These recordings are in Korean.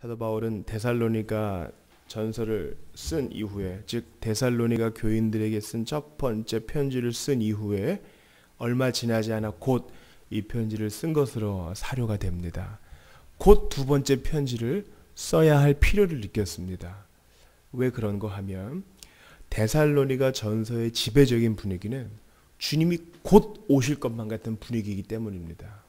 사도 바울은 데살로니가 전서를 쓴 이후에, 즉 데살로니가 교인들에게 쓴 첫 번째 편지를 쓴 이후에 얼마 지나지 않아 곧 이 편지를 쓴 것으로 사료가 됩니다. 곧 두 번째 편지를 써야 할 필요를 느꼈습니다. 왜 그런가 하면 데살로니가 전서의 지배적인 분위기는 주님이 곧 오실 것만 같은 분위기이기 때문입니다.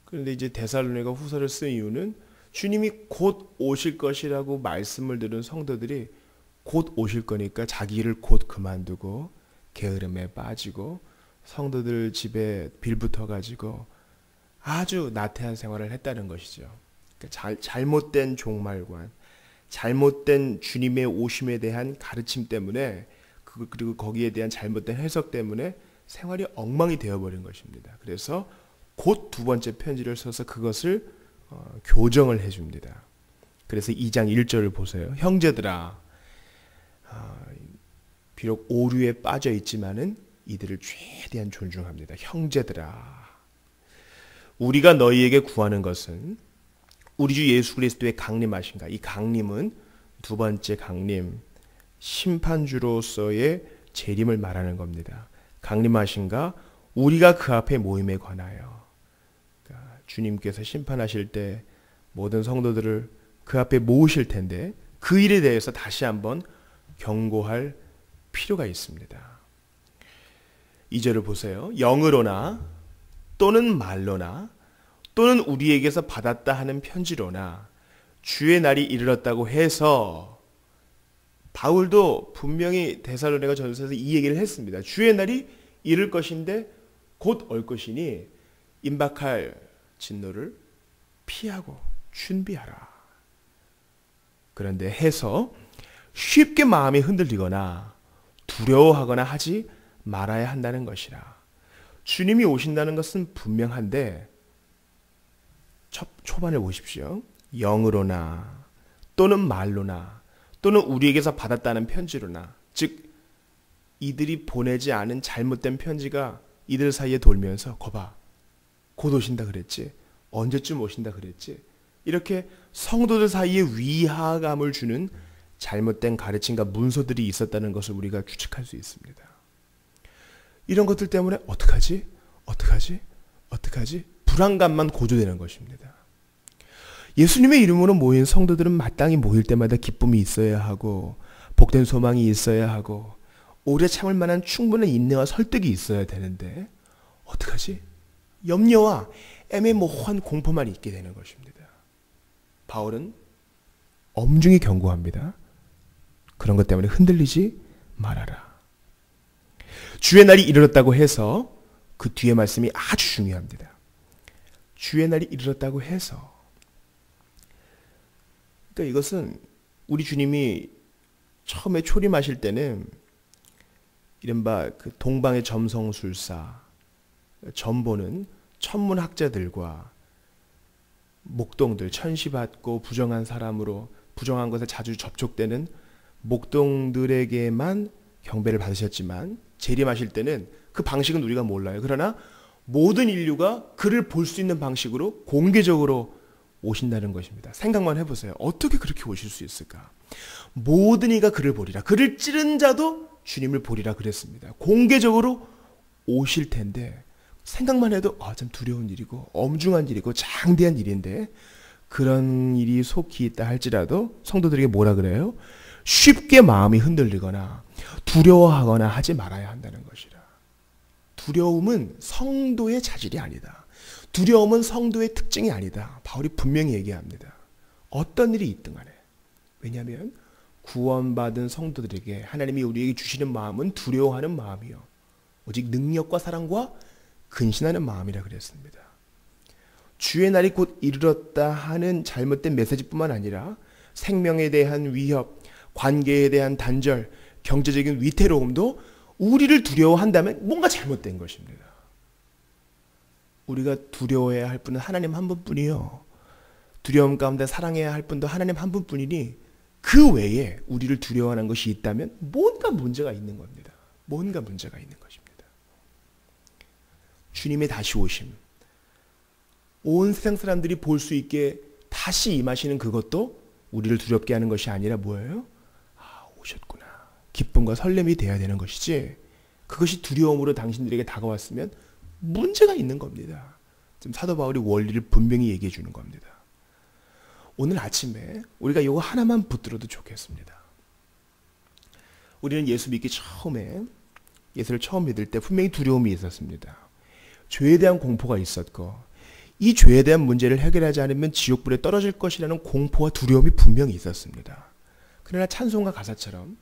그런데 이제 데살로니가 후서를 쓴 이유는 주님이 곧 오실 것이라고 말씀을 들은 성도들이 곧 오실 거니까 자기 일을 곧 그만두고 게으름에 빠지고 성도들 집에 빌붙어 가지고 아주 나태한 생활을 했다는 것이죠. 그러니까 잘못된 종말관, 잘못된 주님의 오심에 대한 가르침 때문에, 그리고 거기에 대한 잘못된 해석 때문에 생활이 엉망이 되어버린 것입니다. 그래서 곧 두 번째 편지를 써서 그것을 교정을 해줍니다. 그래서 2장 1절을 보세요. 형제들아, 비록 오류에 빠져 있지만은 이들을 최대한 존중합니다. 형제들아, 우리가 너희에게 구하는 것은 우리 주 예수 그리스도의 강림하신가. 이 강림은 두 번째 강림, 심판주로서의 재림을 말하는 겁니다. 강림하신가, 우리가 그 앞에 모임에 관하여. 그러니까 주님께서 심판하실 때 모든 성도들을 그 앞에 모으실 텐데 그 일에 대해서 다시 한번 경고할 필요가 있습니다. 2절을 보세요. 영으로나 또는 말로나 또는 우리에게서 받았다 하는 편지로나 주의 날이 이르렀다고 해서, 바울도 분명히 데살로니가 전서에서 이 얘기를 했습니다. 주의 날이 이를 것인데 곧 올 것이니 임박할 진노를 피하고 준비하라. 그런데 해서 쉽게 마음이 흔들리거나 두려워하거나 하지 말아야 한다는 것이라. 주님이 오신다는 것은 분명한데 초반에 보십시오. 영으로나 또는 말로나 또는 우리에게서 받았다는 편지로나, 즉 이들이 보내지 않은 잘못된 편지가 이들 사이에 돌면서 거봐, 곧 오신다 그랬지, 언제쯤 오신다 그랬지, 이렇게 성도들 사이에 위화감을 주는 잘못된 가르침과 문서들이 있었다는 것을 우리가 추측할 수 있습니다. 이런 것들 때문에 어떡하지? 불안감만 고조되는 것입니다. 예수님의 이름으로 모인 성도들은 마땅히 모일 때마다 기쁨이 있어야 하고 복된 소망이 있어야 하고 오래 참을 만한 충분한 인내와 설득이 있어야 되는데 어떡하지? 염려와 애매모호한 공포만 있게 되는 것입니다. 바울은 엄중히 경고합니다. 그런 것 때문에 흔들리지 말아라. 주의 날이 이르렀다고 해서, 그 뒤에 말씀이 아주 중요합니다. 주의 날이 이르렀다고 해서, 그러니까 이것은 우리 주님이 처음에 초림하실 때는 이른바 그 동방의 점성술사, 점보는 천문학자들과 목동들, 천시받고 부정한 사람으로, 부정한 것에 자주 접촉되는 목동들에게만 경배를 받으셨지만 재림하실 때는 그 방식은 우리가 몰라요. 그러나 모든 인류가 그를 볼 수 있는 방식으로 공개적으로 오신다는 것입니다. 생각만 해보세요. 어떻게 그렇게 오실 수 있을까? 모든 이가 그를 보리라. 그를 찌른 자도 주님을 보리라 그랬습니다. 공개적으로 오실 텐데 생각만 해도 참 두려운 일이고 엄중한 일이고 장대한 일인데, 그런 일이 속히 있다 할지라도 성도들에게 뭐라 그래요? 쉽게 마음이 흔들리거나 두려워하거나 하지 말아야 한다는 것이라. 두려움은 성도의 자질이 아니다. 두려움은 성도의 특징이 아니다. 바울이 분명히 얘기합니다. 어떤 일이 있든 간에. 왜냐하면 구원받은 성도들에게 하나님이 우리에게 주시는 마음은 두려워하는 마음이요, 오직 능력과 사랑과 근신하는 마음이라 그랬습니다. 주의 날이 곧 이르렀다 하는 잘못된 메시지뿐만 아니라 생명에 대한 위협, 관계에 대한 단절, 경제적인 위태로움도 우리를 두려워한다면 뭔가 잘못된 것입니다. 우리가 두려워해야 할 분은 하나님 한 분뿐이요, 두려움 가운데 사랑해야 할 분도 하나님 한 분뿐이니 그 외에 우리를 두려워하는 것이 있다면 뭔가 문제가 있는 겁니다. 뭔가 문제가 있는 것입니다. 주님의 다시 오심, 온 세상 사람들이 볼 수 있게 다시 임하시는 그것도 우리를 두렵게 하는 것이 아니라 뭐예요? 아, 오셨구나. 기쁨과 설렘이 되어야 되는 것이지, 그것이 두려움으로 당신들에게 다가왔으면 문제가 있는 겁니다. 지금 사도 바울이 원리를 분명히 얘기해 주는 겁니다. 오늘 아침에 우리가 이거 하나만 붙들어도 좋겠습니다. 우리는 예수 믿기 처음에, 예수를 처음 믿을 때 분명히 두려움이 있었습니다. 죄에 대한 공포가 있었고, 이 죄에 대한 문제를 해결하지 않으면 지옥불에 떨어질 것이라는 공포와 두려움이 분명히 있었습니다. 그러나 찬송가 가사처럼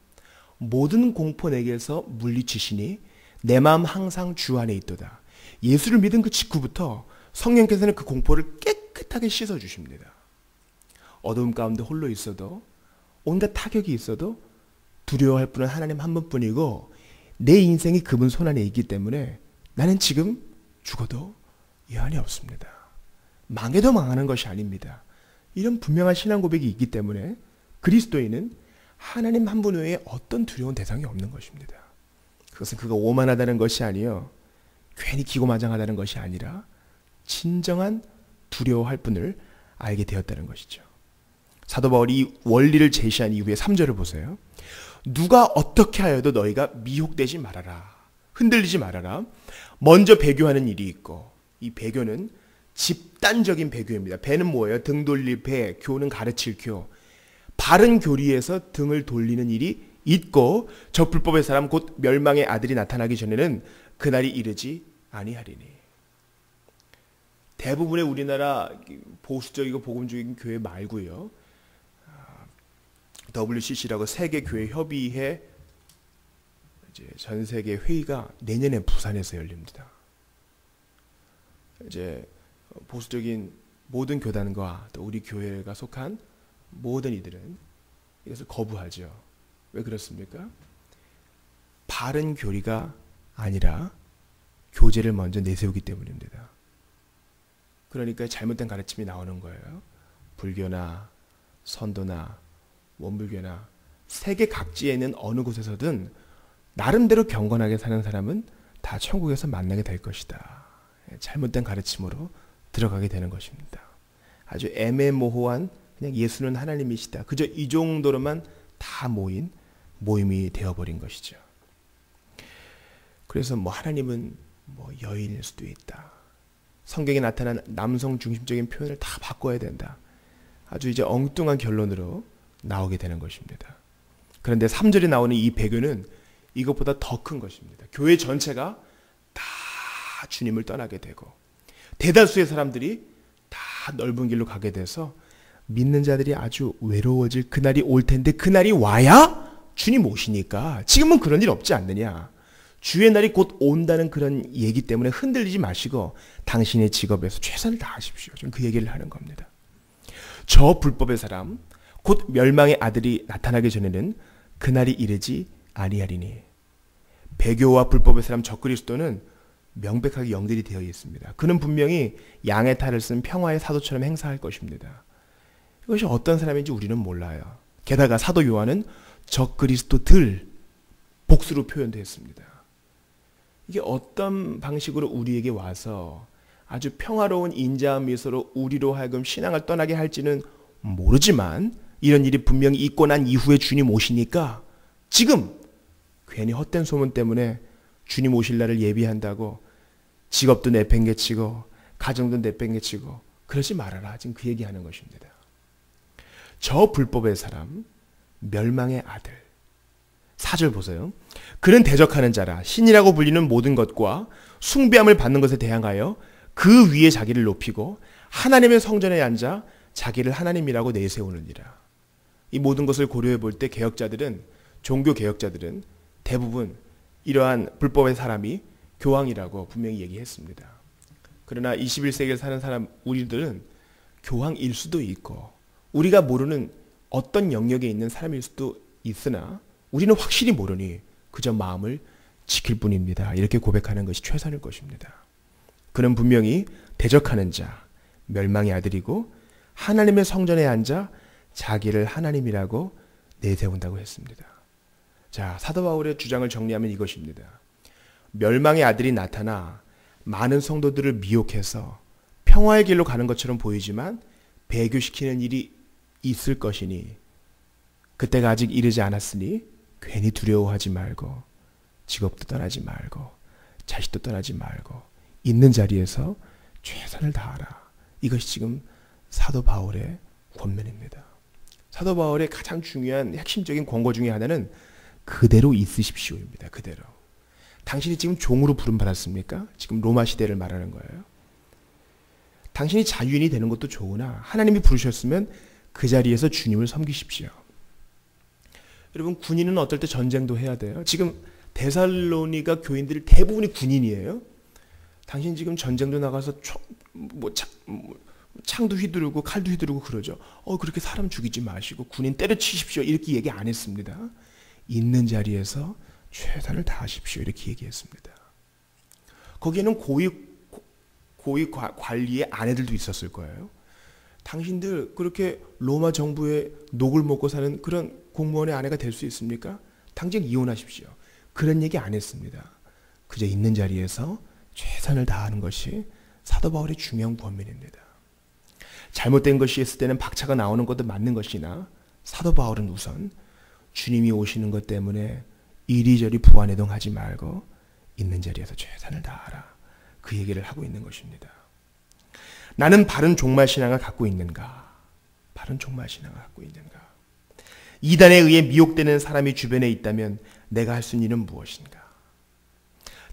모든 공포 내게서 물리치시니 내 마음 항상 주 안에 있도다. 예수를 믿은 그 직후부터 성령께서는 그 공포를 깨끗하게 씻어주십니다. 어두움 가운데 홀로 있어도, 온갖 타격이 있어도 두려워할 분은 하나님 한 분뿐이고, 내 인생이 그분 손안에 있기 때문에 나는 지금 죽어도 여한이 없습니다. 망해도 망하는 것이 아닙니다. 이런 분명한 신앙 고백이 있기 때문에 그리스도인은 하나님 한 분 외에 어떤 두려운 대상이 없는 것입니다. 그것은 그가 오만하다는 것이 아니요, 괜히 기고만장하다는 것이 아니라 진정한 두려워할 분을 알게 되었다는 것이죠. 사도 바울이 이 원리를 제시한 이후에 3절을 보세요. 누가 어떻게 하여도 너희가 미혹되지 말아라. 흔들리지 말아라. 먼저 배교하는 일이 있고, 이 배교는 집단적인 배교입니다. 배는 뭐예요? 등 돌릴 배, 교는 가르칠 교. 바른 교리에서 등을 돌리는 일이 있고, 저 불법의 사람 곧 멸망의 아들이 나타나기 전에는 그날이 이르지 아니하리니. 대부분의 우리나라 보수적이고 복음적인 교회 말고요, WCC라고 세계교회협의회 이제 전 세계 회의가 내년에 부산에서 열립니다. 이제 보수적인 모든 교단과 또 우리 교회가 속한 모든 이들은 이것을 거부하죠. 왜 그렇습니까? 바른 교리가 아니라 교제를 먼저 내세우기 때문입니다. 그러니까 잘못된 가르침이 나오는 거예요. 불교나 선도나 원불교나 세계 각지에 있는 어느 곳에서든 나름대로 경건하게 사는 사람은 다 천국에서 만나게 될 것이다. 잘못된 가르침으로 들어가게 되는 것입니다. 아주 애매모호한 그냥 예수는 하나님이시다, 그저 이 정도로만 다 모인 모임이 되어버린 것이죠. 그래서 뭐 하나님은 뭐 여인일 수도 있다, 성경에 나타난 남성 중심적인 표현을 다 바꿔야 된다, 아주 이제 엉뚱한 결론으로 나오게 되는 것입니다. 그런데 3절에 나오는 이 배교는 이것보다 더 큰 것입니다. 교회 전체가 다 주님을 떠나게 되고, 대다수의 사람들이 다 넓은 길로 가게 돼서 믿는 자들이 아주 외로워질 그날이 올 텐데, 그날이 와야 주님 오시니까 지금은 그런 일 없지 않느냐. 주의 날이 곧 온다는 그런 얘기 때문에 흔들리지 마시고 당신의 직업에서 최선을 다하십시오. 저는 그 얘기를 하는 겁니다. 저 불법의 사람 곧 멸망의 아들이 나타나기 전에는 그날이 이르지 아니하리니. 배교와 불법의 사람 적그리스도는 명백하게 연결이 되어 있습니다. 그는 분명히 양의 탈을 쓴 평화의 사도처럼 행사할 것입니다. 이것이 어떤 사람인지 우리는 몰라요. 게다가 사도 요한은 적그리스도들 복수로 표현되었습니다. 이게 어떤 방식으로 우리에게 와서 아주 평화로운 인자한 미소로 우리로 하여금 신앙을 떠나게 할지는 모르지만, 이런 일이 분명히 있고 난 이후에 주님 오시니까 지금 괜히 헛된 소문 때문에 주님 오실 날을 예비한다고 직업도 내팽개치고 가정도 내팽개치고 그러지 말아라. 지금 그 얘기하는 것입니다. 저 불법의 사람, 멸망의 아들. 4절 보세요. 그는 대적하는 자라 신이라고 불리는 모든 것과 숭배함을 받는 것에 대항하여 그 위에 자기를 높이고 하나님의 성전에 앉아 자기를 하나님이라고 내세우느니라. 이 모든 것을 고려해 볼 때 개혁자들은, 종교 개혁자들은 대부분 이러한 불법의 사람이 교황이라고 분명히 얘기했습니다. 그러나 21세기를 사는 사람 우리들은 교황일 수도 있고 우리가 모르는 어떤 영역에 있는 사람일 수도 있으나 우리는 확실히 모르니 그저 마음을 지킬 뿐입니다. 이렇게 고백하는 것이 최선일 것입니다. 그는 분명히 대적하는 자, 멸망의 아들이고 하나님의 성전에 앉아 자기를 하나님이라고 내세운다고 했습니다. 자, 사도 바울의 주장을 정리하면 이것입니다. 멸망의 아들이 나타나 많은 성도들을 미혹해서 평화의 길로 가는 것처럼 보이지만 배교시키는 일이 있을 것이니 그때가 아직 이르지 않았으니 괜히 두려워하지 말고 직업도 떠나지 말고 자식도 떠나지 말고 있는 자리에서 최선을 다하라. 이것이 지금 사도 바울의 권면입니다. 사도 바울의 가장 중요한 핵심적인 권고 중에 하나는 그대로 있으십시오입니다. 그대로. 당신이 지금 종으로 부름받았습니까? 지금 로마 시대를 말하는 거예요. 당신이 자유인이 되는 것도 좋으나 하나님이 부르셨으면 그 자리에서 주님을 섬기십시오. 여러분, 군인은 어떨 때 전쟁도 해야 돼요. 지금 데살로니가 교인들이 대부분이 군인이에요. 당신 지금 전쟁도 나가서 창도 휘두르고 칼도 휘두르고 그러죠. 그렇게 사람 죽이지 마시고 군인 때려치십시오. 이렇게 얘기 안 했습니다. 있는 자리에서 최선을 다하십시오. 이렇게 얘기했습니다. 거기에는 고위 관리의 아내들도 있었을 거예요. 당신들 그렇게 로마 정부의 녹을 먹고 사는 그런 공무원의 아내가 될 수 있습니까? 당장 이혼하십시오. 그런 얘기 안 했습니다. 그저 있는 자리에서 최선을 다하는 것이 사도 바울의 중요한 권면입니다. 잘못된 것이 있을 때는 박차가 나오는 것도 맞는 것이나 사도 바울은 우선 주님이 오시는 것 때문에 이리저리 부안해동하지 말고 있는 자리에서 최선을 다하라. 그 얘기를 하고 있는 것입니다. 나는 바른 종말신앙을 갖고 있는가? 바른 종말신앙을 갖고 있는가? 이단에 의해 미혹되는 사람이 주변에 있다면 내가 할 수 있는 일은 무엇인가?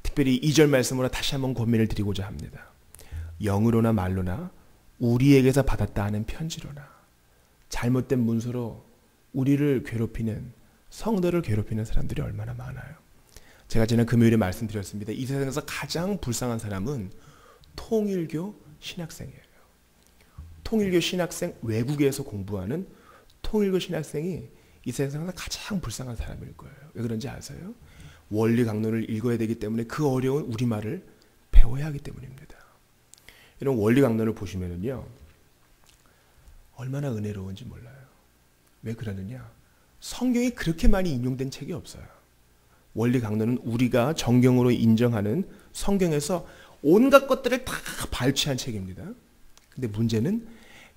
특별히 2절 말씀으로 다시 한번 권면을 드리고자 합니다. 영으로나 말로나 우리에게서 받았다 하는 편지로나 잘못된 문서로 우리를 괴롭히는, 성도를 괴롭히는 사람들이 얼마나 많아요. 제가 지난 금요일에 말씀드렸습니다. 이 세상에서 가장 불쌍한 사람은 통일교 신학생이에요. 통일교 신학생, 외국에서 공부하는 통일교 신학생이 이 세상에서 가장 불쌍한 사람일 거예요. 왜 그런지 아세요? 원리 강론을 읽어야 되기 때문에 그 어려운 우리말을 배워야 하기 때문입니다. 이런 원리 강론을 보시면은요, 얼마나 은혜로운지 몰라요. 왜 그러느냐? 성경이 그렇게 많이 인용된 책이 없어요. 원리 강론은 우리가 정경으로 인정하는 성경에서 온갖 것들을 다 발췌한 책입니다. 근데 문제는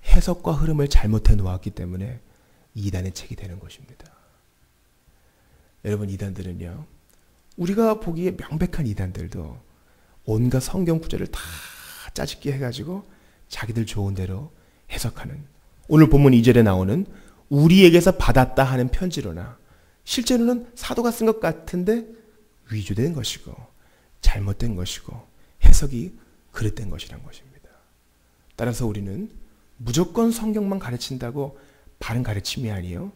해석과 흐름을 잘못해 놓았기 때문에 이단의 책이 되는 것입니다. 여러분, 이단들은요, 우리가 보기에 명백한 이단들도 온갖 성경 구절을 다 짜집기 해가지고 자기들 좋은 대로 해석하는, 오늘 본문 2절에 나오는 우리에게서 받았다 하는 편지로나 실제로는 사도가 쓴 것 같은데 위조된 것이고 잘못된 것이고 해석이 그릇된 것이란 것입니다. 따라서 우리는 무조건 성경만 가르친다고 바른 가르침이 아니요,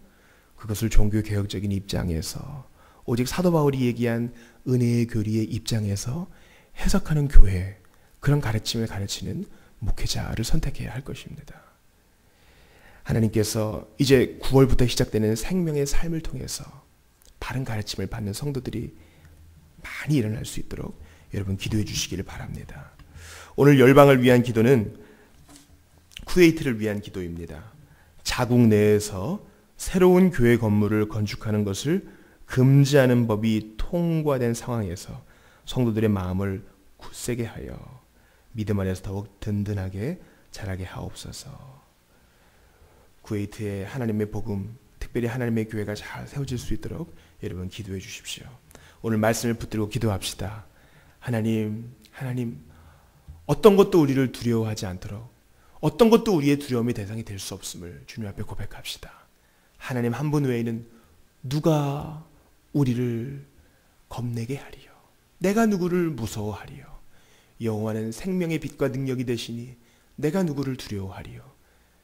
그것을 종교개혁적인 입장에서 오직 사도 바울이 얘기한 은혜의 교리의 입장에서 해석하는 교회, 그런 가르침을 가르치는 목회자를 선택해야 할 것입니다. 하나님께서 이제 9월부터 시작되는 생명의 삶을 통해서 바른 가르침을 받는 성도들이 많이 일어날 수 있도록 여러분 기도해 주시기를 바랍니다. 오늘 열방을 위한 기도는 쿠웨이트를 위한 기도입니다. 자국 내에서 새로운 교회 건물을 건축하는 것을 금지하는 법이 통과된 상황에서 성도들의 마음을 굳세게 하여 믿음 안에서 더욱 든든하게 자라게 하옵소서. 쿠웨이트의 하나님의 복음, 특별히 하나님의 교회가 잘 세워질 수 있도록 여러분 기도해 주십시오. 오늘 말씀을 붙들고 기도합시다. 하나님, 어떤 것도 우리를 두려워하지 않도록, 어떤 것도 우리의 두려움의 대상이 될 수 없음을 주님 앞에 고백합시다. 하나님 한 분 외에는 누가 우리를 겁내게 하리요? 내가 누구를 무서워하리요? 여호와는 생명의 빛과 능력이 되시니 내가 누구를 두려워하리요?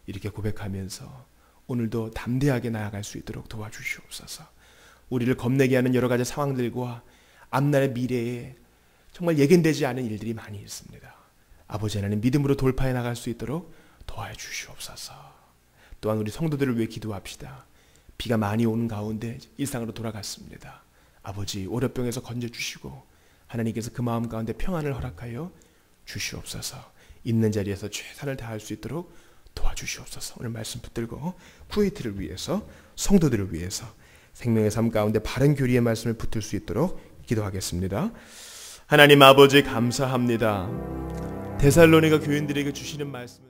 이렇게 고백하면서 오늘도 담대하게 나아갈 수 있도록 도와주시옵소서. 우리를 겁내게 하는 여러 가지 상황들과 앞날의 미래에 정말 예견되지 않은 일들이 많이 있습니다. 아버지 하나님, 믿음으로 돌파해 나갈 수 있도록 도와주시옵소서. 또한 우리 성도들을 위해 기도합시다. 비가 많이 오는 가운데 일상으로 돌아갔습니다. 아버지, 오랫병에서 건져주시고 하나님께서 그 마음 가운데 평안을 허락하여 주시옵소서. 있는 자리에서 최선을 다할 수 있도록 도와주시옵소서. 오늘 말씀 붙들고 쿠웨이트를 위해서, 성도들을 위해서 생명의 삶 가운데 바른 교리의 말씀을 붙들 수 있도록 기도하겠습니다. 하나님 아버지 감사합니다. 데살로니가 교인들에게 주시는 말씀